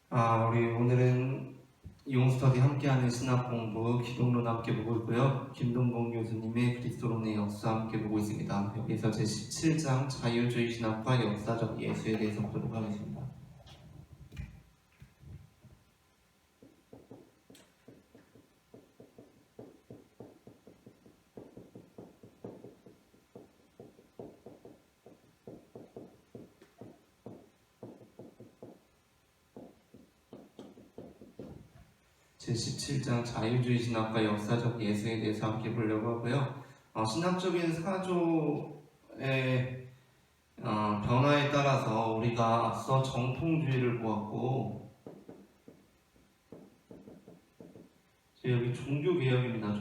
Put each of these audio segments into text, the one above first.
우리 오늘은 용스터디 함께하는 신학공부 기독론 함께 보고 있고요. 김동건 교수님의 그리스도론의 역사 함께 보고 있습니다. 여기서 제17장 자유주의 신학과 역사적 예수에 대해서 보도록 하겠습니다. 제17장 자유주의 신학과 역사적 예수에 대해서 함께 보려고 하고요. 신학적인 사조의 변화에 따라서 우리가 앞서 정통주의를 보았고, 여기 종교개혁입니다.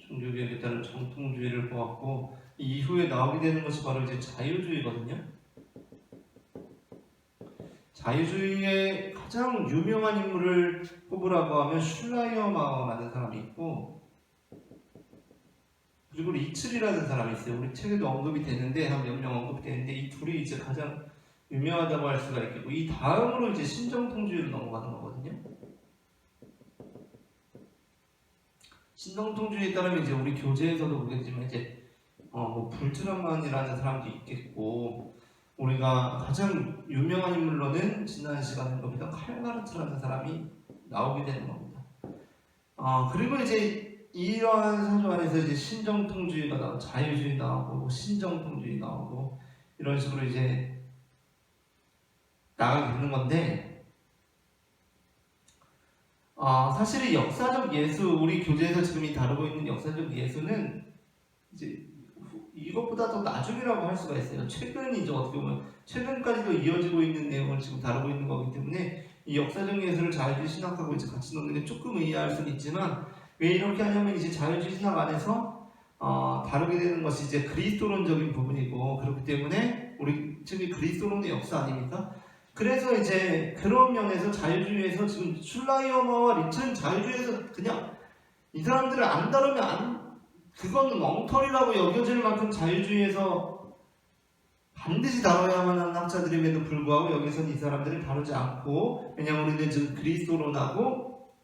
종교개혁에 따른 정통주의를 보았고, 이후에 나오게 되는 것이 바로 이제 자유주의거든요. 자유주의의 가장 유명한 인물을 꼽으라고 하면 슐라이어마어라는 사람이 있고, 그리고 리츠리라는 사람이 있어요. 우리 책에도 언급이 되는데, 한 몇 명 언급이 되는데, 이 둘이 이제 가장 유명하다고 할 수가 있겠고, 이 다음으로 이제 신정통주의로 넘어가는 거거든요. 신정통주의에 따르면 이제 우리 교재에서도 보겠지만, 이제 불트라만이라는 사람도 있겠고, 우리가 가장 유명한 인물로는 지난 시간에 보니까 칼마르트라는 사람이 나오게 되는 겁니다. 그리고 이제 이러한 사조 안에서 이제 신정통주의가 나오고 자유주의 나오고 신정통주의 나오고 이런 식으로 이제 나가게 되는 건데, 사실 이 역사적 예수, 우리 교재에서 지금 다루고 있는 역사적 예수는 이제 이것보다 더 나중이라고 할 수가 있어요. 최근이죠. 어떻게 보면 최근까지도 이어지고 있는 내용을 지금 다루고 있는 거기 때문에 이 역사적 예술을 자유주의 신학하고 이제 같이 놓는 게 조금 의아할 수는 있지만, 왜 이렇게 하냐면 이제 자유주의 신학 안에서 다루게 되는 것이 이제 그리스도론적인 부분이고, 그렇기 때문에 우리 책이 그리스도론의 역사 아닙니까? 그래서 이제 그런 면에서 자유주의에서 지금 슐라이어머와 리츠는 자유주의에서 그냥 이 사람들을 안 다루면 그건 엉터리라고 여겨질 만큼 자유주의에서 반드시 다뤄야만 하는 학자들임에도 불구하고 여기서는 이 사람들을 다루지 않고, 왜냐하면 우리는 지금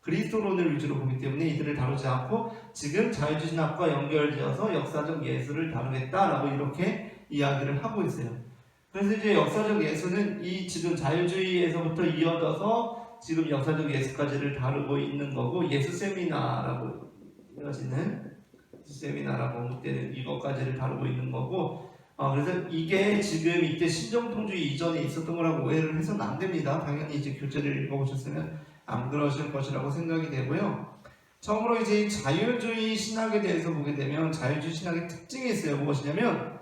그리스도론을 위주로 보기 때문에 이들을 다루지 않고 지금 자유주의 신학과 연결되어서 역사적 예술을 다루겠다라고 이렇게 이야기를 하고 있어요. 그래서 이제 역사적 예술은 이 지금 자유주의에서부터 이어져서 지금 역사적 예술까지를 다루고 있는 거고, 예수 세미나라고 이어지는 세미나라고 언급되는 이것까지를 다루고 있는 거고, 그래서 이게 지금 이때 신정통주의 이전에 있었던 거라고 오해를 해서는 안 됩니다. 당연히 이제 교재를 읽어보셨으면 안 그러실 것이라고 생각이 되고요. 처음으로 이제 자유주의 신학에 대해서 보게 되면 자유주의 신학의 특징이 있어요. 무엇이냐면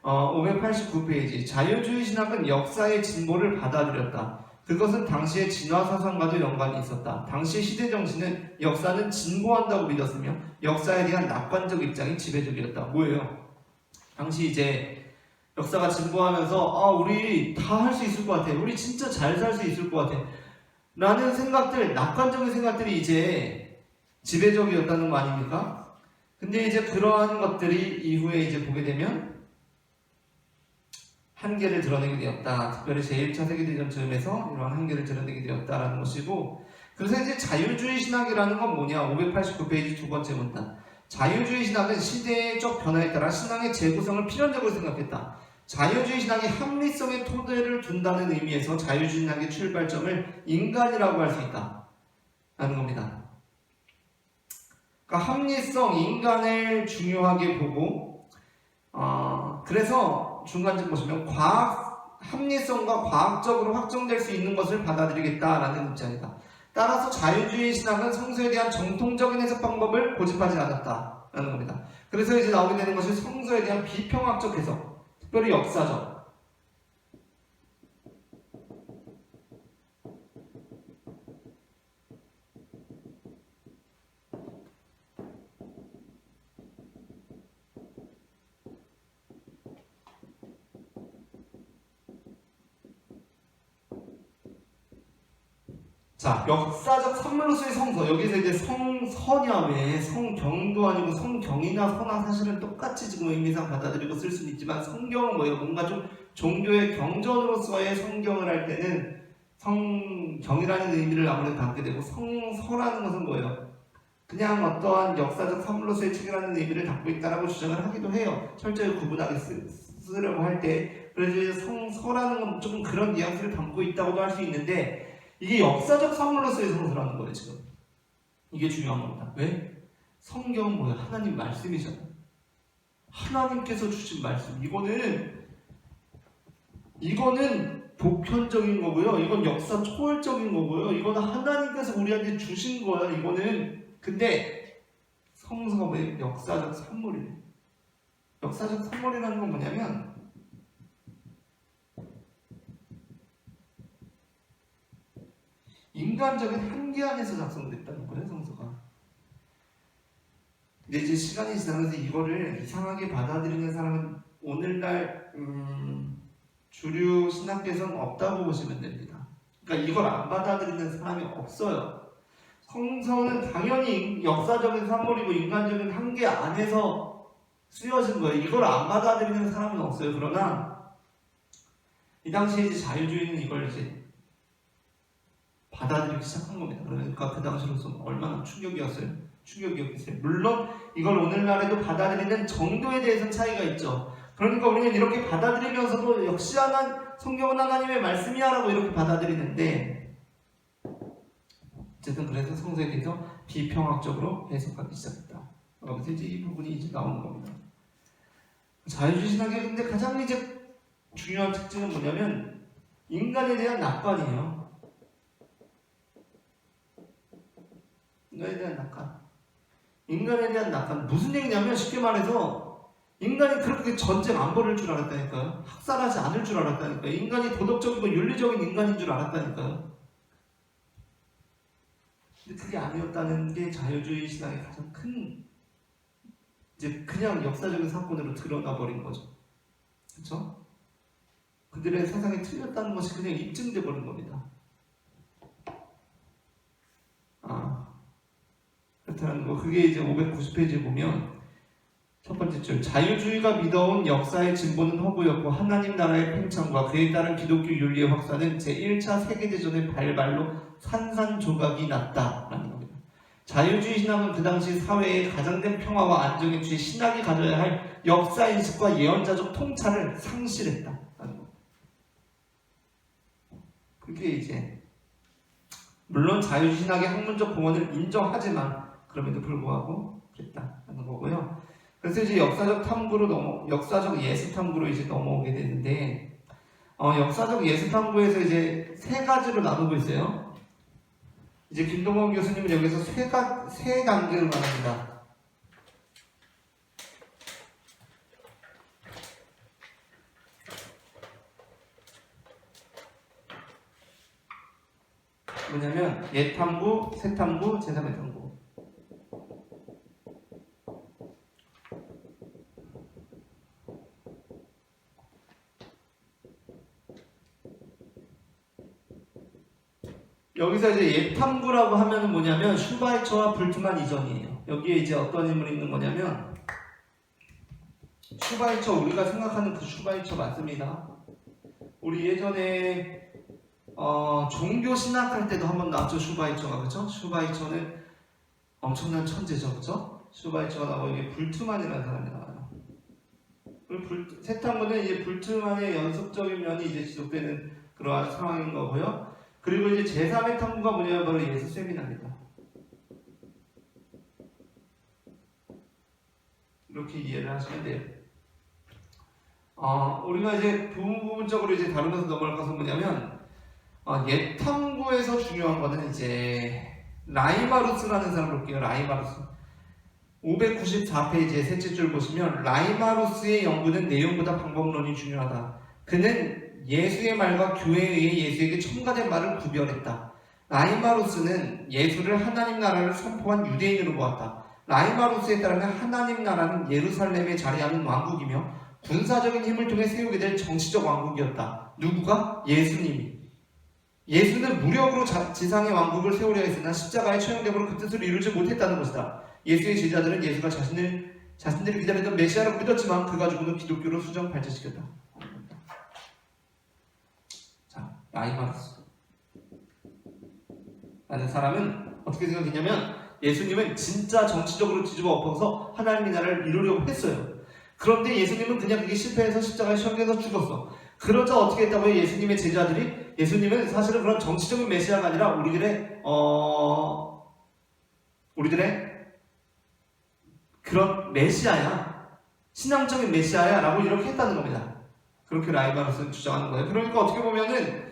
589페이지 자유주의 신학은 역사의 진보를 받아들였다. 그것은 당시의 진화 사상과도 연관이 있었다. 당시 시대 정신은 역사는 진보한다고 믿었으며 역사에 대한 낙관적 입장이 지배적이었다. 뭐예요? 당시 이제 역사가 진보하면서 우리 다 할 수 있을 것 같아. 우리 진짜 잘 살 수 있을 것 같아. 라는 생각들, 낙관적인 생각들이 이제 지배적이었다는 거 아닙니까? 근데 이제 그러한 것들이 이후에 이제 보게 되면 한계를 드러내게 되었다. 특별히 제1차 세계대전 즈음에서 이러한 한계를 드러내게 되었다라는 것이고, 그래서 이제 자유주의 신학이라는 건 뭐냐? 589페이지 두 번째 문단. 자유주의 신학은 시대적 변화에 따라 신앙의 재구성을 필연적으로 생각했다. 자유주의 신학이 합리성의 토대를 둔다는 의미에서 자유주의 신학의 출발점을 인간이라고 할 수 있다. 라는 겁니다. 그러니까 합리성, 인간을 중요하게 보고, 그래서 중간쯤 보시면 합리성과 과학적으로 확정될 수 있는 것을 받아들이겠다라는 입장이다. 따라서 자유주의 신학은 성서에 대한 정통적인 해석 방법을 고집하지 않았다라는 겁니다. 그래서 이제 나오게 되는 것이 성서에 대한 비평학적 해석, 특별히 역사적. 자, 역사적 선물로서의 성서. 여기서 이제 성서냐, 왜 성경도 아니고 성경이나 서나 사실은 똑같이 지금 의미상 받아들이고 쓸 수는 있지만, 성경은 뭐예요? 뭔가 좀 종교의 경전으로서의 성경을 할 때는 성경이라는 의미를 아무래도 담게 되고 성서라는 것은 뭐예요? 그냥 어떠한 역사적 사물로서의 책이라는 의미를 담고 있다라고 주장을 하기도 해요. 철저히 구분하게 쓰려고 할 때. 그래서 성서라는 건 조금 그런 뉘앙스를 담고 있다고도 할 수 있는데 이게 역사적 사물로서의 성서라는 거예요 지금. 이게 중요한 겁니다. 왜? 성경은 뭐예요? 하나님 말씀이잖아요. 하나님께서 주신 말씀. 이거는 보편적인 거고요. 이건 역사 초월적인 거고요. 이거는 하나님께서 우리한테 주신 거야. 이거는. 근데 성서가 왜 역사적 산물이에요? 역사적 산물이라는 건 뭐냐면 인간적인 한계 안에서 작성됐다는 거예요. 성서가. 근데 이제 시간이 지나면서 이거를 이상하게 받아들이는 사람은 오늘날 주류 신학계에서는 없다고 보시면 됩니다. 그러니까 이걸 안 받아들이는 사람이 없어요. 성서는 당연히 역사적인 산물이고 인간적인 한계 안에서 쓰여진 거예요. 이걸 안 받아들이는 사람은 없어요. 그러나 이 당시에 이제 자유주의는 이걸 이제 받아들이기 시작한 겁니다. 그러니까 그 당시로서는 얼마나 충격이었어요. 물론 이걸 오늘날에도 받아들이는 정도에 대해서는 차이가 있죠. 그러니까 우리는 이렇게 받아들이면서도 역시 성경은 하나님의 말씀이야 라고 이렇게 받아들이는데 어쨌든 그래서 성서에 대해서 비평학적으로 해석하기 시작했다. 그래서 이제 이 부분이 이제 나오는 겁니다. 자유주의 신학의 근데 가장 이제 중요한 특징은 뭐냐면 인간에 대한 낙관이에요. 인간에 대한 낙관. 무슨 얘기냐면 쉽게 말해서 인간이 그렇게 전쟁 안 벌일 줄 알았다니까요. 학살하지 않을 줄 알았다니까요. 인간이 도덕적이고 윤리적인 인간인 줄 알았다니까요. 근데 그게 아니었다는 게 자유주의 신앙의 가장 큰 이제 그냥 역사적인 사건으로 드러나 버린 거죠. 그렇죠? 그들의 세상이 틀렸다는 것이 그냥 입증돼 버린 겁니다. 그렇다는 거. 그게 이제 590페이지에 보면 첫 번째 줄 자유주의가 믿어온 역사의 진보는 허구였고 하나님 나라의 팽창과 그에 따른 기독교 윤리의 확산은 제1차 세계대전의 발발로 산산조각이 났다라는 겁니다. 자유주의 신앙은 그 당시 사회의 가장된 평화와 안정에 취해 신학이 가져야 할 역사인식과 예언자적 통찰을 상실했다라는 겁니다. 그게 이제 물론 자유주의 신학의 학문적 공헌을 인정하지만 그럼에도 불구하고 그랬다라는 거고요. 그래서 이제 역사적 예수 탐구로 이제 넘어오게 되는데, 역사적 예수 탐구에서 이제 세 가지로 나누고 있어요. 이제 김동원 교수님은 여기서 세 단계로 말합니다. 뭐냐면 옛 탐구, 새 탐구, 제3의 탐구. 여기서 이제 옛 탐구라고 하면은 뭐냐면 슈바이처와 불트만 이전이에요. 여기에 이제 어떤 인물이 있는 거냐면 슈바이처, 우리가 생각하는 그 슈바이처 맞습니다. 우리 예전에 종교 신학할 때도 한번 나왔죠. 슈바이처가. 그렇죠? 슈바이처는 엄청난 천재죠. 그렇죠? 슈바이처가 나오고 이게 불트만이라는 사람이 나와요. 그리고 새 탐구는 이제 불트만의 연속적인 면이 이제 지속되는 그러한 상황인 거고요. 그리고 이제 제3의 탐구가 뭐냐면 바로 예수 세미나입니다. 이렇게 이해를 하시면 돼요. 우리가 이제 부분적으로 이제 다루면서 넘어갈 것은 뭐냐면 옛 탐구에서 중요한 거는 이제 라이마루스라는 사람을 볼게요. 라이마루스 594페이지의 셋째 줄 보시면 라이마루스의 연구는 내용보다 방법론이 중요하다. 그는 예수의 말과 교회에 의해 예수에게 첨가된 말을 구별했다. 라이마루스는 예수를 하나님 나라를 선포한 유대인으로 보았다. 라이마루스에 따르면 하나님 나라는 예루살렘에 자리하는 왕국이며 군사적인 힘을 통해 세우게 될 정치적 왕국이었다. 누구가? 예수님이. 예수는 무력으로 지상의 왕국을 세우려 했으나 십자가의 처형됨으로 그 뜻을 이루지 못했다는 것이다. 예수의 제자들은 예수가 자신들이 기다렸던 메시아라고 믿었지만 그 가지고는 기독교로 수정 발전시켰다. 라이마루스 라는 사람은 어떻게 생각했냐면 예수님은 진짜 정치적으로 뒤집어 엎어서 하나님의 나라를 이루려고 했어요. 그런데 예수님은 그냥 그게 실패해서 십자가에 셔겨서 죽었어. 그러자 어떻게 했다고요? 예수님의 제자들이 예수님은 사실은 그런 정치적인 메시아가 아니라 우리들의 그런 메시아야, 신앙적인 메시아야 라고 이렇게 했다는 겁니다. 그렇게 라이마루스는 주장하는 거예요. 그러니까 어떻게 보면은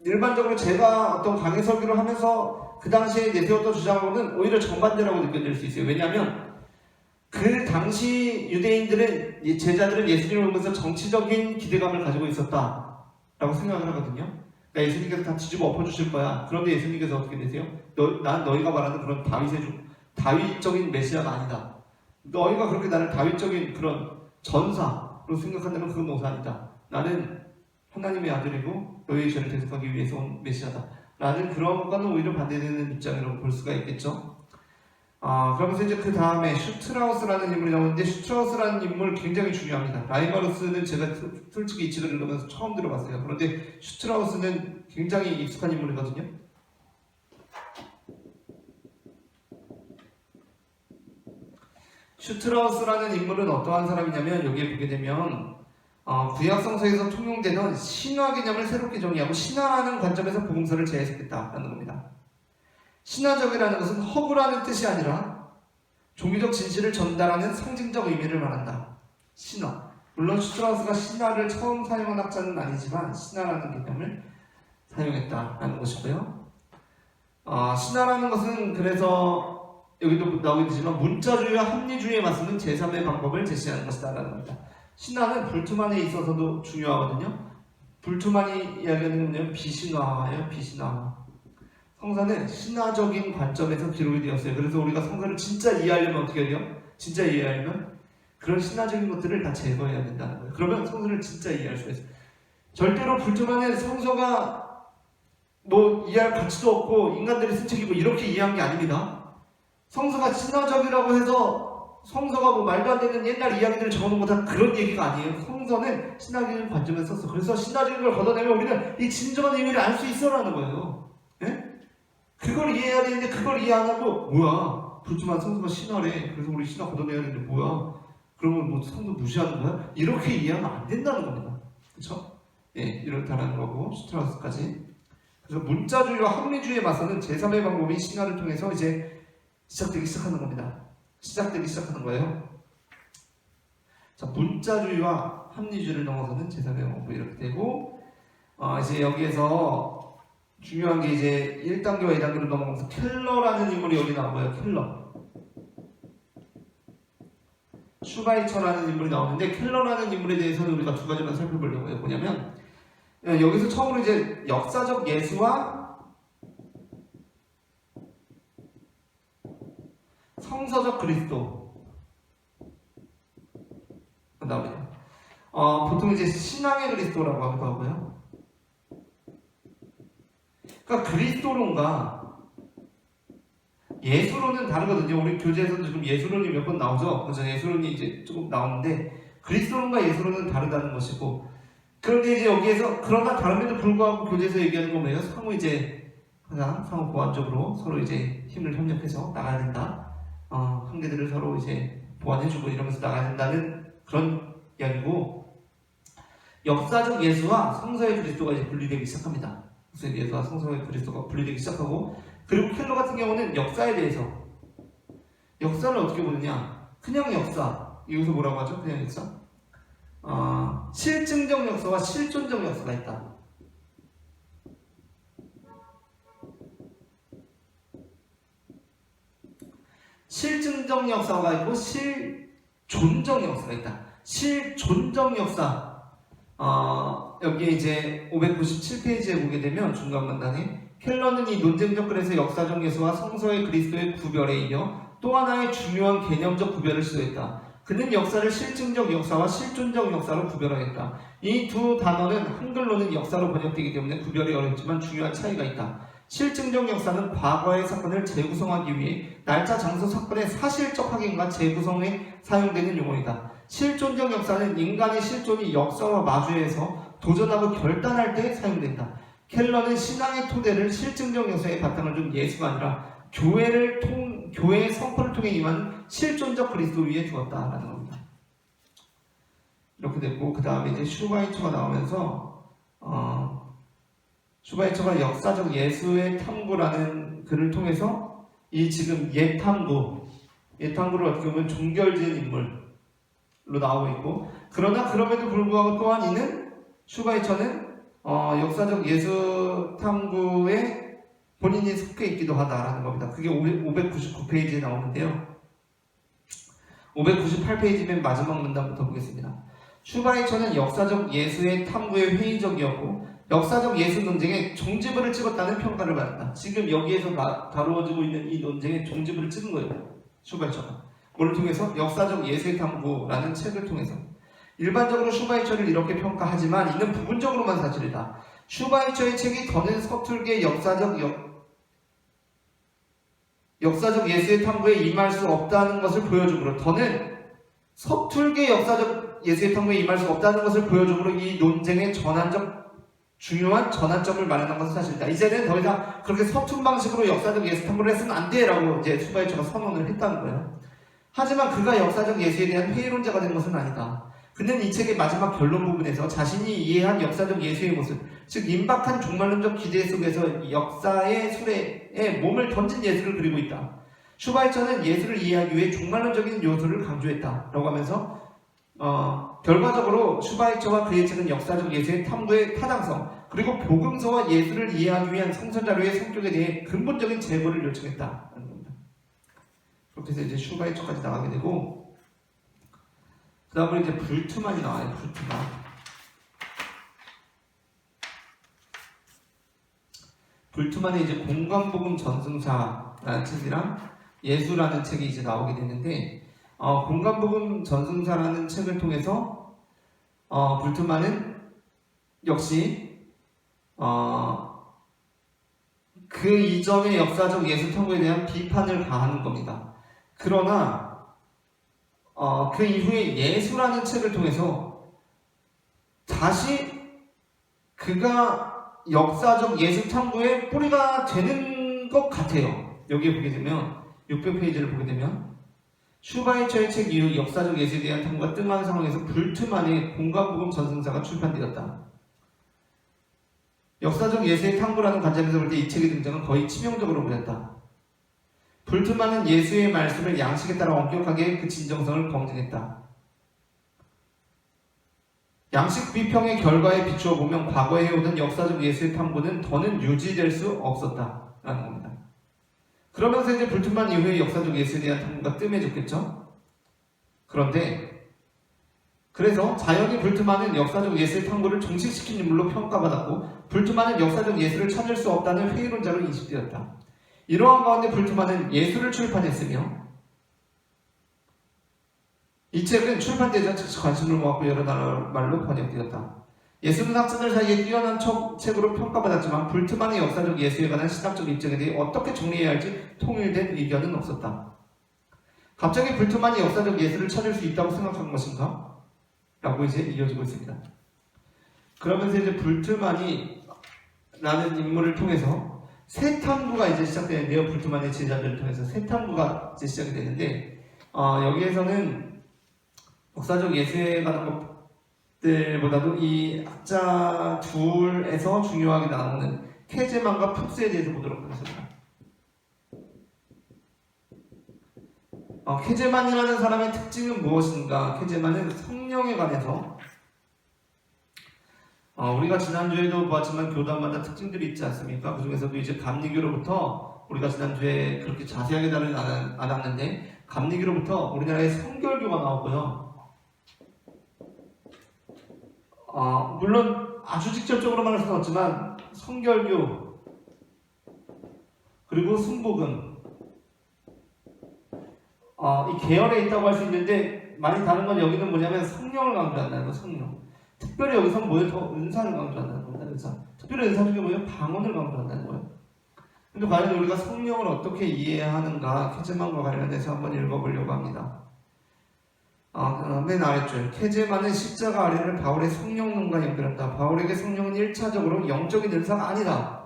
일반적으로 제가 어떤 강의 설교를 하면서 그 당시에 내세웠던 주장으로는 오히려 정반대라고 느껴질 수 있어요. 왜냐하면 그 당시 유대인들은, 제자들은 예수님을 보면서 정치적인 기대감을 가지고 있었다라고 생각을 하거든요. 그러니까 예수님께서 다 뒤집어 엎어주실 거야. 그런데 예수님께서 어떻게 되세요? 난 너희가 말하는 그런 다윗적인 메시아가 아니다. 너희가 그렇게 나를 다윗적인 그런 전사로 생각한다면 그건 너무 아니다. 나는 하나님의 아들이고 너희의 죄를 대속하기 위해서 온 메시아다 라는 그런 것과는 오히려 반대되는 입장이라고 볼 수가 있겠죠. 그러면서 이제 그 다음에 슈트라우스라는 인물이 나오는데, 슈트라우스라는 인물 굉장히 중요합니다. 라이마루스는 제가 솔직히 이 책을 읽으면서 처음 들어봤어요. 그런데 슈트라우스는 굉장히 익숙한 인물이거든요. 슈트라우스라는 인물은 어떠한 사람이냐면, 여기에 보게 되면 구약 성서에서 통용되던 신화 개념을 새롭게 정의하고 신화라는 관점에서 복음서를 재해석했다라는 겁니다. 신화적이라는 것은 허구라는 뜻이 아니라 종교적 진실을 전달하는 상징적 의미를 말한다. 신화. 물론 슈트라우스가 신화를 처음 사용한 학자는 아니지만 신화라는 개념을 사용했다라는 것이고요. 신화라는 것은 그래서 여기도 나오게 되지만 문자주의와 합리주의에 맞서는 제3의 방법을 제시하는 것이다라는 겁니다. 신화는 불투만에 있어서도 중요하거든요. 불투만이 이야기하는 건 비신화예요. 비신화. 성서는 신화적인 관점에서 기록이 되었어요. 그래서 우리가 성서를 진짜 이해하려면 어떻게 해야 돼요? 진짜 이해하려면 그런 신화적인 것들을 다 제거해야 된다는 거예요. 그러면 성서를 진짜 이해할 수가 있어요. 절대로 불투만은 성서가 이해할 가치도 없고 인간들이 쓴 책이고 이렇게 이해한 게 아닙니다. 성서가 신화적이라고 해서 성서가 말도 안 되는 옛날 이야기들을 적어놓은 거 다 그런 얘기가 아니에요. 성서는 신화적인 관점에서 썼어. 그래서 신화적인 걸 걷어내면 우리는 이 진정한 의미를 알 수 있어라는 거예요. 예? 그걸 이해해야 되는데 그걸 이해 안 하고 뭐야? 불투만 성서가 신화래. 그래서 우리 신화 걷어내야 되는데 뭐야? 그러면 성서 무시하는 거야? 이렇게 이해하면 안 된다는 겁니다. 그렇죠? 예, 이렇다는 거고 슈트라우스까지. 그래서 문자주의와 합리주의에 맞서는 제3의 방법이 신화를 통해서 이제 시작되기 시작하는 겁니다. 시작되기 시작하는 거예요. 자, 문자주의와 합리주의를 넘어서는 제3의 방법이 이렇게 되고, 이제 여기에서 중요한 게 이제 1단계와 2단계로 넘어가면서 켈러라는 인물이 여기 나와요. 켈러. 슈바이처라는 인물이 나오는데, 켈러라는 인물에 대해서는 우리가 두 가지만 살펴보려고 해요. 뭐냐면 여기서 처음으로 이제 역사적 예수와 성서적 그리스도 나옵니다. 보통 이제 신앙의 그리스도라고 하기도 하고요. 그러니까 그리스도론과 예수론은 다르거든요. 우리 교재에서도 지금 예수론이 몇 번 나오죠. 그래서 예수론이 이제 조금 나오는데 그리스도론과 예수론은 다르다는 것이고, 그런데 이제 여기에서 그러나 다름에도 불구하고 교재에서 얘기하는 건 뭐예요? 상호 보완적으로 서로 이제 힘을 협력해서 나가야 된다. 한계들을 서로 이제 보완해주고 이러면서 나가야 된다는 그런 이야기고, 역사적 예수와 성서의 그리스도가 이제 분리되기 시작합니다. 예수와 성서의 그리스도가 분리되기 시작하고, 그리고 켈러 같은 경우는 역사에 대해서 역사를 어떻게 보느냐, 그냥 역사, 이것을 뭐라고 하죠? 그냥 역사? 실증적 역사와 실존적 역사가 있다. 실증적 역사가 있고 실존적 역사가 있다. 실존적 역사, 여기에 이제 597페이지에 보게 되면 중간 문단에 켈러는 이 논쟁적 글에서 역사적 예수와 성서의 그리스도의 구별에 이어 또 하나의 중요한 개념적 구별을 시도했다. 그는 역사를 실증적 역사와 실존적 역사로 구별하였다. 이 두 단어는 한글로는 역사로 번역되기 때문에 구별이 어렵지만 중요한 차이가 있다. 실증적 역사는 과거의 사건을 재구성하기 위해 날짜, 장소, 사건의 사실적 확인과 재구성에 사용되는 용어이다. 실존적 역사는 인간의 실존이 역사와 마주해서 도전하고 결단할 때 사용된다. 켈러는 신앙의 토대를 실증적 역사에 바탕을 둔 예수가 아니라 교회의 선포를 통해 임한 실존적 그리스도 위에 두었다라는 겁니다. 이렇게 됐고, 그 다음에 이제 슈바이처가 나오면서 슈바이처가 역사적 예수의 탐구라는 글을 통해서 이 지금 예탐구를 어떻게 보면 종결지은 인물로 나오고 있고, 그러나 그럼에도 불구하고 또한 이는 슈바이처는 역사적 예수 탐구에 본인이 속해 있기도 하다라는 겁니다. 그게 599페이지에 나오는데요. 598페이지 맨 마지막 문단부터 보겠습니다. 슈바이처는 역사적 예수의 탐구에 회의적이었고 역사적 예수 논쟁에 종지부를 찍었다는 평가를 받았다. 지금 여기에서 다루어지고 있는 이 논쟁에 종지부를 찍은 거예요. 슈바이처가. 뭐를 통해서? 역사적 예수의 탐구라는 책을 통해서. 일반적으로 슈바이처를 이렇게 평가하지만 이는 부분적으로만 사실이다. 슈바이처의 책이 더는 서툴게 역사적 예수의 탐구에 임할 수 없다는 것을 보여주므로, 더는 서툴게 역사적 예수의 탐구에 임할 수 없다는 것을 보여주므로 이 논쟁의 중요한 전환점을 마련한 것은 사실이다. 이제는 더 이상 그렇게 서툰 방식으로 역사적 예수 탐구를 했으면 안 돼라고 이제 슈바이처가 선언을 했다는 거예요. 하지만 그가 역사적 예수에 대한 회의론자가 된 것은 아니다. 그는 이 책의 마지막 결론 부분에서 자신이 이해한 역사적 예수의 모습, 즉 임박한 종말론적 기대 속에서 역사의 수레에 몸을 던진 예수를 그리고 있다. 슈바이처는 예수를 이해하기 위해 종말론적인 요소를 강조했다라고 하면서 결과적으로 슈바이처와 그의 책은 역사적 예수의 탐구의 타당성, 그리고 복음서와 예수를 이해하기 위한 성서자료의 성격에 대해 근본적인 재고를 요청했다는 겁니다. 그렇게 해서 이제 슈바이처까지 나가게 되고, 그 다음으로 이제 불트만이 나와요. 불트만의 이제 공간복음 전승사라는 책이랑 예수라는 책이 이제 나오게 되는데, 공간복음 전승사라는 책을 통해서 불트만은 역시 그 이전의 역사적 예수 탐구에 대한 비판을 가하는 겁니다. 그러나 그 이후에 예수라는 책을 통해서 다시 그가 역사적 예수 탐구의 뿌리가 되는 것 같아요. 여기에 보게 되면 600페이지를 보게 되면 슈바이처의 책 이후 역사적 예수에 대한 탐구가 뜸한 상황에서 불트만의 공간복음 전승사가 출판되었다. 역사적 예수의 탐구라는 관점에서 볼 때 이 책의 등장은 거의 치명적으로 보였다. 불트만은 예수의 말씀을 양식에 따라 엄격하게 그 진정성을 검증했다. 양식 비평의 결과에 비추어 보면 과거에 해오던 역사적 예수의 탐구는 더는 유지될 수 없었다라는 겁니다. 그러면서 이제 불트만 이후에 역사적 예수에 대한 탐구가 뜸해졌겠죠? 그래서 자연히 불트만은 역사적 예수의 탐구를 종식시킨 인물로 평가받았고, 불트만은 역사적 예수를 찾을 수 없다는 회의론자로 인식되었다. 이러한 가운데 불트만은 예수를 출판했으며, 이 책은 출판되자 즉시 관심을 모았고 여러 말로 번역되었다. 예수는 학자들 사이에 뛰어난 책으로 평가받았지만 불트만의 역사적 예수에 관한 신학적 입장에 대해 어떻게 정리해야 할지 통일된 의견은 없었다. 갑자기 불트만이 역사적 예수를 찾을 수 있다고 생각한 것인가? 라고 이제 이어지고 있습니다. 그러면서 이제 불트만이 라는 인물을 통해서 새 탐구가 이제 시작되는데요. 불트만의 제자들을 통해서 새 탐구가 이제 시작이 되는데, 여기에서는 역사적 예수에 관한 것들보다도 이 학자 둘에서 중요하게 나오는 케제만과 풉스에 대해서 보도록 하겠습니다. 케제만이라는 사람의 특징은 무엇인가? 케제만은 성령에 관해서 우리가 지난주에도 보았지만 교단마다 특징들이 있지 않습니까? 그 중에서도 이제 감리교로부터, 우리가 지난주에 그렇게 자세하게 다루지 않았는데 감리교로부터 우리나라의 성결교가 나왔고요. 물론 아주 직접적으로 말할 수는 없지만 성결교, 그리고 순복음, 이 계열에 있다고 할 수 있는데 많이 다른 건 여기는 뭐냐면 성령을 강조한다는 거. 성령. 특별히 여기서 뭐예요? 더 은사를 강조한다는 겁니다. 은사. 특별히 은사 중에 뭐예요? 방언을 강조한다는 거예요. 근데 과연 우리가 성령을 어떻게 이해해야 하는가, 케제만과 관련해서 한번 읽어보려고 합니다. 맨 아래줄 케제마는 십자가 아래를 바울의 성령론과 연결한다. 바울에게 성령은 1차적으로 영적인 은사가 아니다.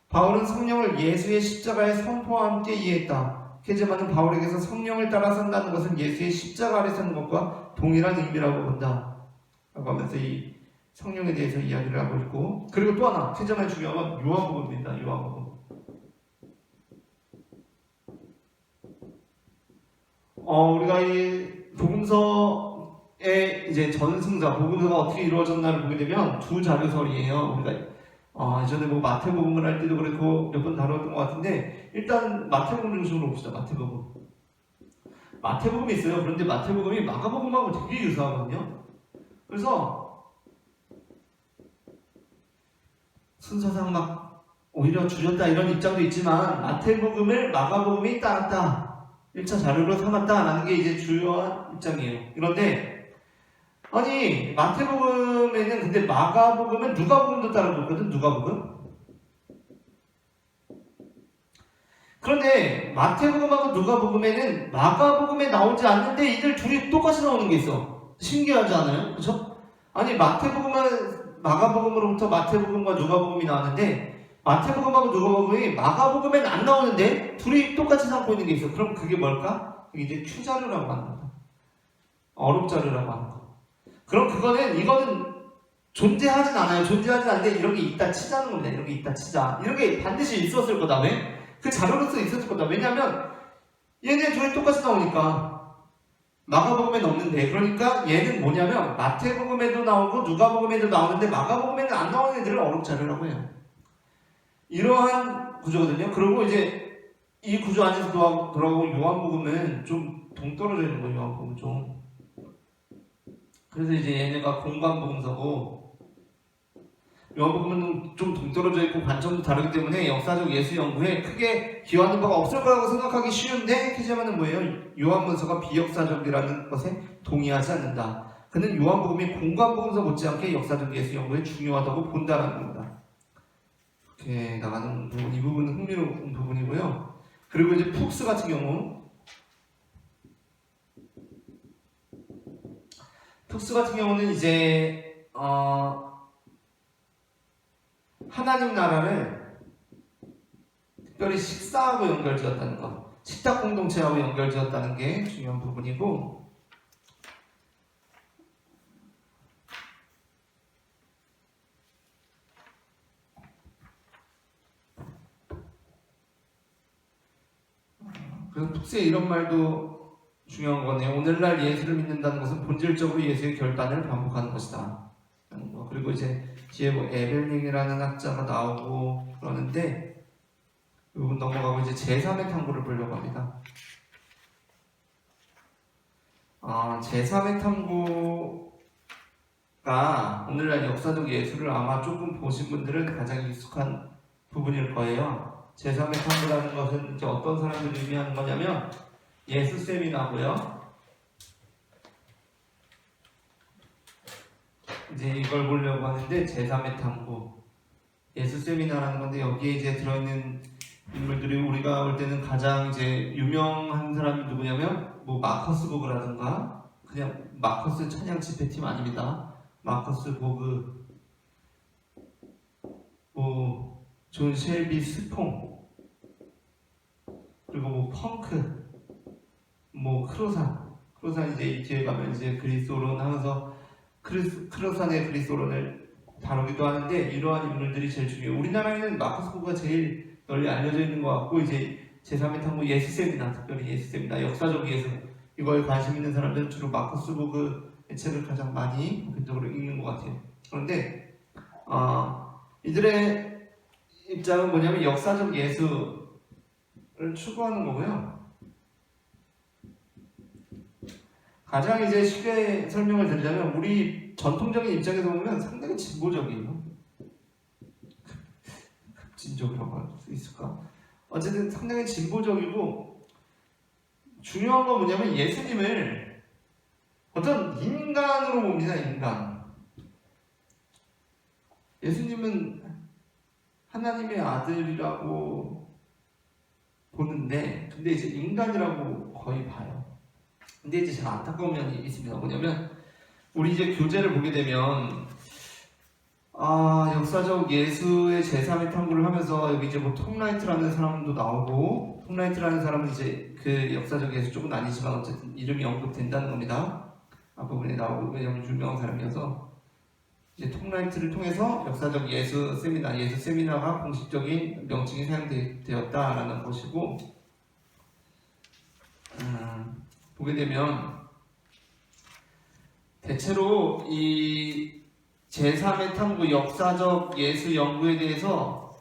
바울은 성령을 예수의 십자가의 선포와 함께 이해했다. 케제마는 바울에게서 성령을 따라 산다는 것은 예수의 십자가 아래 서는 것과 동일한 의미라고 본다. 라고 하면서 이 성령에 대해서 이야기를 하고 있고, 그리고 또 하나 케제마의 중요한 건 요한복음입니다. 요한복음. 우리가 이 복음서의 이제 전승자, 복음서가 어떻게 이루어졌나를 보게 되면 두 자료설이에요. 우리가 예전에 뭐 마태복음을 할 때도 그렇고 몇 번 다뤘던 것 같은데, 일단 마태복음 중심으로 봅시다. 마태복음이 있어요. 그런데 마태복음이 마가복음하고 되게 유사하거든요. 그래서 순서상 막 오히려 줄였다 이런 입장도 있지만, 마태복음을 마가복음이 따랐다, 1차 자료로 삼았다라는 게 이제 주요한 입장이에요. 그런데 아니 마태복음에는, 근데 마가복음은 누가복음도 따라줬거든. 누가복음. 그런데 마태복음하고 누가복음에는 마가복음에 나오지 않는데 이들 둘이 똑같이 나오는 게 있어. 신기하지 않아요? 그렇죠? 아니 마가복음으로부터 마태복음과 누가복음이 나왔는데, 마태복음하고 누가복음이 마가복음에는 안 나오는데 둘이 똑같이 삼고 있는 게 있어. 그럼 그게 뭘까? 그게 이제 Q자료라고 하는 거다. 어록자료라고 하는 거. 그럼 이거는 존재하진 않아요. 존재하진 않는데 이런 게 있다 치자는 겁니다. 이런 게 있다 치자. 이런 게 반드시 있었을 거다. 왜? 그 자료로서 있었을 거다. 왜냐하면 얘네 둘이 똑같이 나오니까. 마가복음에는 없는데, 그러니까 얘는 뭐냐면 마태복음에도 나오고 누가복음에도 나오는데 마가복음에는 안 나오는 애들을 어록자료라고 해요. 이러한 구조거든요. 그리고 이제 이 구조 안에서 돌아오고 요한복음은 좀 동떨어져 있는 거예요. 요한복음은 좀. 그래서 이제 얘네가 공관복음서고, 요한복음은 좀 동떨어져 있고 관점도 다르기 때문에 역사적 예수 연구에 크게 기여하는 바가 없을 거라고 생각하기 쉬운데, 케제마는 뭐예요? 요한문서가 비역사적이라는 것에 동의하지 않는다. 그는 요한복음이 공관복음서 못지않게 역사적 예수 연구에 중요하다고 본다는 겁니다. 이렇게 나가는 부분, 이 부분은 흥미로운 부분이고요. 그리고 이제 푹스 같은 경우는 이제 하나님 나라를 특별히 식사하고 연결지었다는 것, 식탁 공동체하고 연결지었다는 게 중요한 부분이고, 그래서 푹스의 이런 말도 중요한 거네요. 오늘날 예수를 믿는다는 것은 본질적으로 예수의 결단을 반복하는 것이다. 그리고 이제 뒤에 뭐 에벨링이라는 학자가 나오고 그러는데, 이 부분 넘어가고 이제 제3의 탐구를 보려고 합니다. 제3의 탐구가 오늘날 역사적 예술을 아마 조금 보신 분들은 가장 익숙한 부분일 거예요. 제3의 탐구라는 것은 이제 어떤 사람들이 의미하는 거냐면, 예수 세미나고요. 이제 이걸 보려고 하는데, 제3의 탐구, 예수 세미나라는 건데, 여기에 이제 들어있는 인물들이 우리가 볼 때는 가장 이제 유명한 사람이 누구냐면, 뭐 마커스 보그라든가, 그냥 마커스 찬양 집회팀 아닙니다. 마커스 보그, 뭐 존 쉘비 스퐁, 그리고 뭐 펑크, 뭐 크로산 이제 뒤에 가면 이제 그리스도론 하면서 크로산의 그리스도론을 다루기도 하는데, 이러한 인물들이 제일 중요해요. 우리나라에는 마커스 보그가 제일 널리 알려져 있는 것 같고, 이제 제3의 탐구 예수 세미나, 특별히 예수 세미나, 역사적 예수, 이거에 관심 있는 사람들은 주로 마커스 보그의 책을 가장 많이 보편적으로 읽는 것 같아요. 그런데 이들의 입장은 뭐냐면 역사적 예수를 추구하는 거고요. 가장 이제 쉽게 설명을 드리자면, 우리 전통적인 입장에서 보면 상당히 진보적이에요. 진적이라고 할 수 있을까? 어쨌든 상당히 진보적이고, 중요한 건 뭐냐면 예수님을 어떤 인간으로 봅니다. 인간. 예수님은 하나님의 아들이라고 보는데, 근데 이제 인간이라고 거의 봐요. 근데 이제 제가 안타까운 면이 있습니다. 뭐냐면 우리 이제 교재를 보게 되면 역사적 예수의 제3의 탐구를 하면서 여기 이제 뭐 톰라이트라는 사람도 나오고, 톰라이트라는 사람은 이제 그 역사적 예수 쪽은 아니지만 어쨌든 이름이 언급된다는 겁니다. 앞부분에 나오고 왜냐면 유명한 사람이어서 이제 톰라이트를 통해서 역사적 예수 세미나가 공식적인 명칭이 사용되었다라는 것이고, 보게 되면 대체로 이 제3의 탐구 역사적 예수 연구에 대해서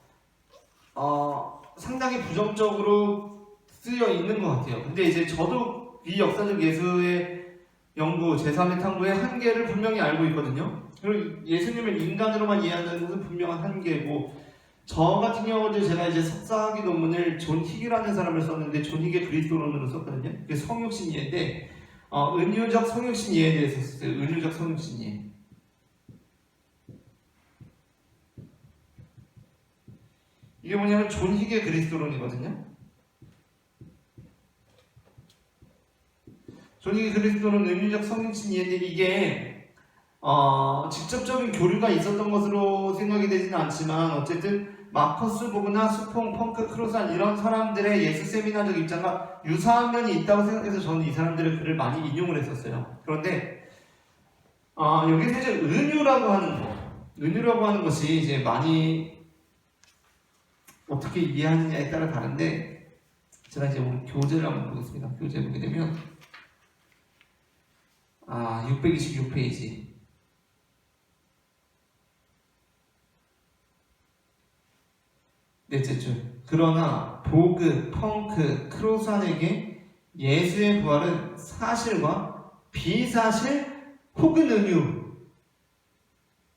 상당히 부정적으로 쓰여 있는 것 같아요. 근데 이제 저도 이 역사적 예수의 연구, 제3의 탐구의 한계를 분명히 알고 있거든요. 그리고 예수님을 인간으로만 이해한다는 것은 분명한 한계고, 저 같은 경우도 제가 이제 석사학위 논문을 존 힉이라는 사람을 썼는데, 존 힉의 그리스도론으로 썼거든요. 그게 성육신 이해인데, 은유적 성육신 이해에 대해서 썼어요. 은유적 성육신 이해. 이게 뭐냐면 존 힉의 그리스도론이거든요. 존 힉의 그리스도론 은유적 성육신 이해인데, 이게 직접적인 교류가 있었던 것으로 생각이 되지는 않지만 어쨌든 마커스 보그나 수퐁, 펑크, 크로산 이런 사람들의 예수 세미나적 입장과 유사한 면이 있다고 생각해서 저는 이 사람들의 글을 많이 인용을 했었어요. 그런데 여기서 이제 은유라고 하는 것이 이제 많이 어떻게 이해하느냐에 따라 다른데, 제가 이제 오늘 교재를 한번 보겠습니다. 교재 보게 되면 626페이지. 넷째 줄. 그러나 보그, 펑크, 크로산에게 예수의 부활은 사실과 비사실 혹은 은유,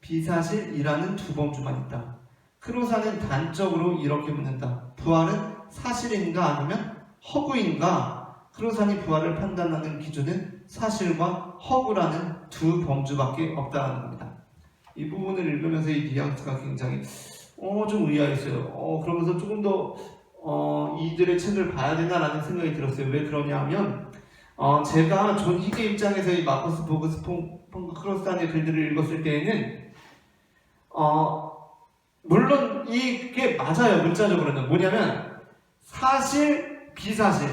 비사실이라는 두 범주만 있다. 크로산은 단적으로 이렇게 묻는다. 부활은 사실인가 아니면 허구인가? 크로산이 부활을 판단하는 기준은 사실과 허구라는 두 범주밖에 없다는 겁니다. 이 부분을 읽으면서 이 뉘앙스가 굉장히 좀 의아했어요. 그러면서 조금 더 이들의 책을 봐야 되나라는 생각이 들었어요. 왜 그러냐면 제가 존 힉의 입장에서 이 마커스 보그, 펑크, 크로산의 글들을 읽었을 때에는 물론 이게 맞아요. 문자적으로는 뭐냐면 사실, 비사실.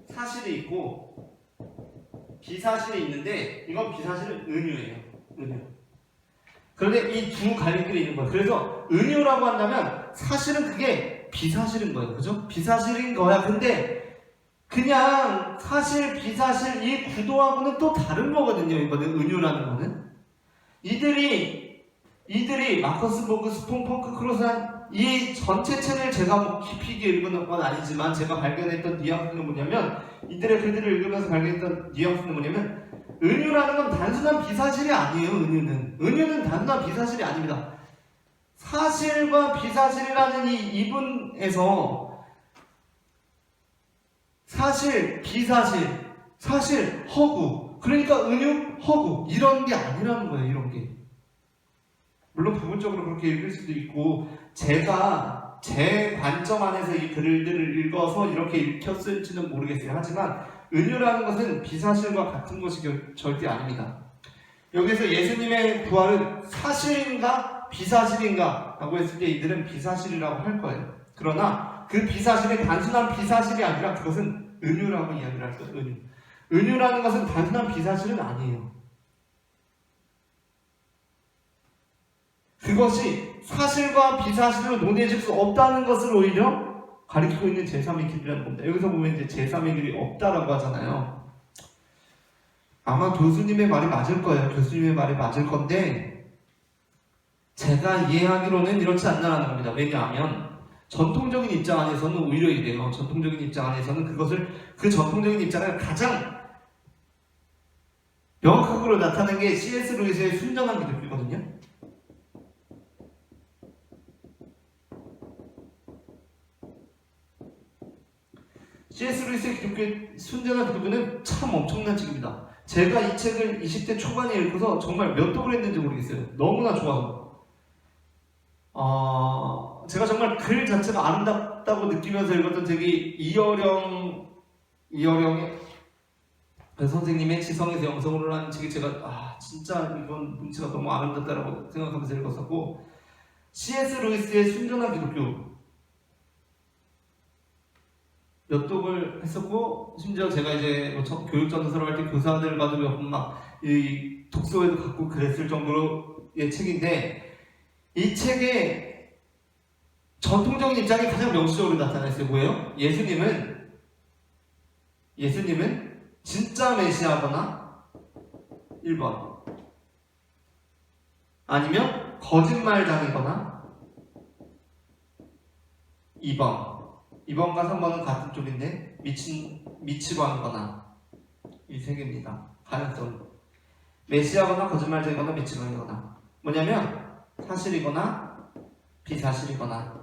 사실이 있고 비사실이 있는데, 이건 비사실은 은유예요. 은유. 그런데 이 두 갈림길이 있는 거예요. 그래서 은유라고 한다면 사실은 그게 비사실인 거예요. 그죠? 비사실인 거야. 근데 그냥 사실, 비사실 이 구도하고는 또 다른 거거든요. 이거는 은유라는 거는. 이들이 마커스 보그, 수퐁, 펑크, 크로산 이 전체 책을 제가 뭐 깊이 읽은 건 아니지만 제가 발견했던 뉘앙스는 뭐냐면, 이들의 글들을 읽으면서 발견했던 뉘앙스는 뭐냐면, 은유라는 건 단순한 비사실이 아니에요. 은유는 단순한 비사실이 아닙니다. 사실과 비사실이라는 이 이분에서 사실, 비사실, 사실, 허구, 그러니까 은유, 허구 이런 게 아니라는 거예요. 이런 게. 물론 부분적으로 그렇게 읽을 수도 있고, 제가 제 관점 안에서 이 글들을 읽어서 이렇게 읽혔을지는 모르겠어요. 하지만 은유라는 것은 비사실과 같은 것이 절대 아닙니다. 여기서 예수님의 부활은 사실인가 비사실인가 라고 했을 때 이들은 비사실이라고 할 거예요. 그러나 그 비사실이 단순한 비사실이 아니라 그것은 은유라고 이야기를 할 거예요. 은유라는 것은 단순한 비사실은 아니에요. 그것이 사실과 비사실로 논해질 수 없다는 것을 오히려 가리키고 있는 제3의 길이라는 겁니다. 여기서 보면 이제 제3의 길이 없다라고 하잖아요. 아마 교수님의 말이 맞을 거예요. 교수님의 말이 맞을 건데, 제가 이해하기로는 이렇지 않나라는 겁니다. 왜냐하면 전통적인 입장 안에서는 오히려 이래요. 전통적인 입장 안에서는 그 전통적인 입장을 가장 명확하게 나타낸 게 C.S. 루이스의 순전한 기독교거든요. C.S. 루이스의 기독교, 순전한 기독교는 참 엄청난 책입니다. 제가 이 책을 20대 초반에 읽고서 정말 몇 독을 했는지 모르겠어요. 너무나 좋아서. 제가 정말 글 자체가 아름답다고 느끼면서 읽었던 책이 이어령의 선생님의 지성에서 영성으로라는 책이 제가 진짜 이건 문체가 너무 아름답다라고 생각하면서 읽었었고, C.S. 루이스의 순전한 기독교 엿독을 했었고, 심지어 제가 이제 교육 전도서를 할 때 교사들과도 몇 번 막 이 독서회도 갖고 그랬을 정도로의 책인데, 이 책의 전통적인 입장이 가장 명시적으로 나타났어요. 뭐예요? 예수님은 진짜 메시아거나 1번, 아니면 거짓말장이거나 2번과 3번은 같은 쪽인데 미치광이거나, 이 세 개입니다. 가능성. 메시아거나 거짓말쟁이거나 미치광이거나. 뭐냐면 사실이거나 비사실이거나,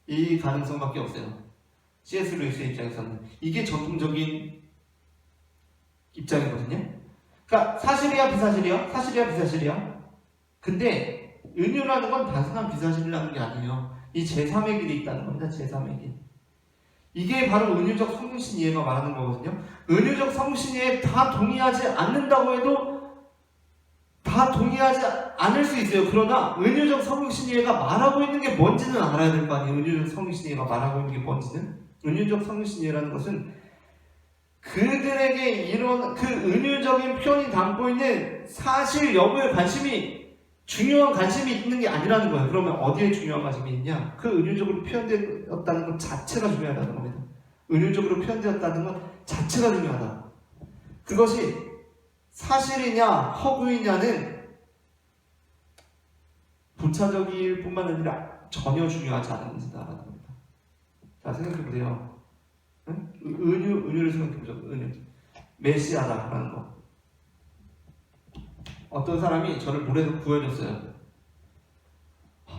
이 가능성밖에 없어요. C.S. 루이스의 입장에서는 이게 전통적인 입장이거든요. 그러니까 사실이야 비사실이야? 사실이야 비사실이야? 근데 은유라는 건 단순한 비사실이라는 게 아니에요. 이 제3의 길이 있다는 겁니다. 제3의 길. 이게 바로 은유적 성신 이해가 말하는 거거든요. 은유적 성신 이해에 다 동의하지 않는다고 해도 다 동의하지 않을 수 있어요. 그러나 은유적 성신 이해가 말하고 있는 게 뭔지는 알아야 될 거 아니에요. 은유적 성신 이해가 말하고 있는 게 뭔지는. 은유적 성신 이해라는 것은 그들에게 이런 그 은유적인 표현이 담고 있는 사실 여부에 중요한 관심이 있는 게 아니라는 거예요. 그러면 어디에 중요한 관심이 있냐? 그 은유적으로 표현되었다는 것 자체가 중요하다는 겁니다. 은유적으로 표현되었다는 것 자체가 중요하다. 그것이 사실이냐 허구이냐는 부차적일 뿐만 아니라 전혀 중요하지 않은 문제다라는 겁니다. 자, 생각해보세요. 응? 은유를 생각해보죠. 은유. 메시아다라는 거. 어떤 사람이 저를 물에서 구해줬어요.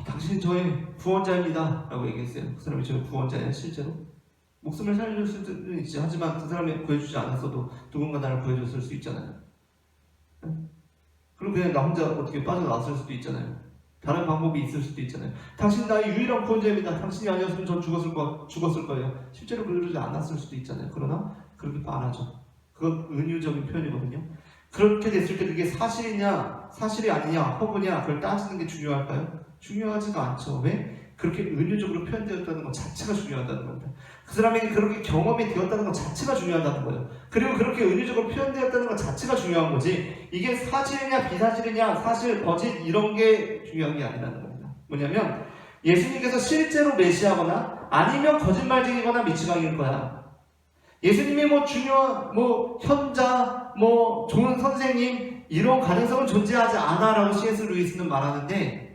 당신이 저의 구원자입니다 라고 얘기했어요. 그 사람이 저의 구원자예요. 실제로 목숨을 살려줄 수는 있지. 하지만 그 사람이 구해주지 않았어도 누군가 나를 구해줬을 수 있잖아요. 그럼 그냥 나 혼자 어떻게 빠져나왔을 수도 있잖아요. 다른 방법이 있을 수도 있잖아요. 당신 나의 유일한 구원자입니다. 당신이 아니었으면 전 죽었을 거예요. 실제로 그러지 않았을 수도 있잖아요. 그러나 그렇게 말하죠. 그건 은유적인 표현이거든요. 그렇게 됐을 때 그게 사실이냐 사실이 아니냐 허구냐 그걸 따지는 게 중요할까요? 중요하지가 않죠. 왜? 그렇게 은유적으로 표현되었다는 것 자체가 중요하다는 겁니다. 그 사람에게 그렇게 경험이 되었다는 것 자체가 중요하다는 거예요. 그리고 그렇게 은유적으로 표현되었다는 것 자체가 중요한 거지, 이게 사실이냐 비사실이냐 사실 거짓 이런 게 중요한 게 아니라는 겁니다. 뭐냐면 예수님께서 실제로 메시아거나 아니면 거짓말쟁이거나 미치광이일 거야. 예수님이 중요한 현자 좋은 선생님 이런 가능성은 존재하지 않아라고 C.S. 루이스는 말하는데,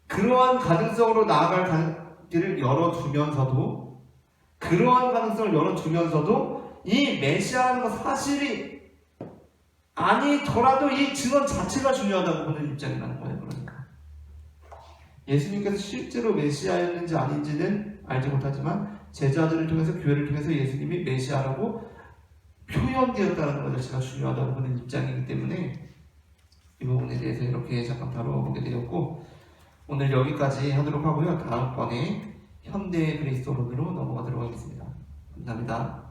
그러한 가능성으로 나아갈 길을 열어두면서도 이 메시아라는 것 사실이 아니더라도 이 증언 자체가 중요하다고 보는 입장이라는 거예요. 그러니까 예수님께서 실제로 메시아였는지 아닌지는 알지 못하지만 제자들을 통해서 교회를 통해서 예수님이 메시아라고 표현되었다는 것 자체가 중요하다고 보는 입장이기 때문에 이 부분에 대해서 이렇게 잠깐 다뤄보게 되었고, 오늘 여기까지 하도록 하고요. 다음번에 현대 그리스도론으로 넘어가도록 하겠습니다. 감사합니다.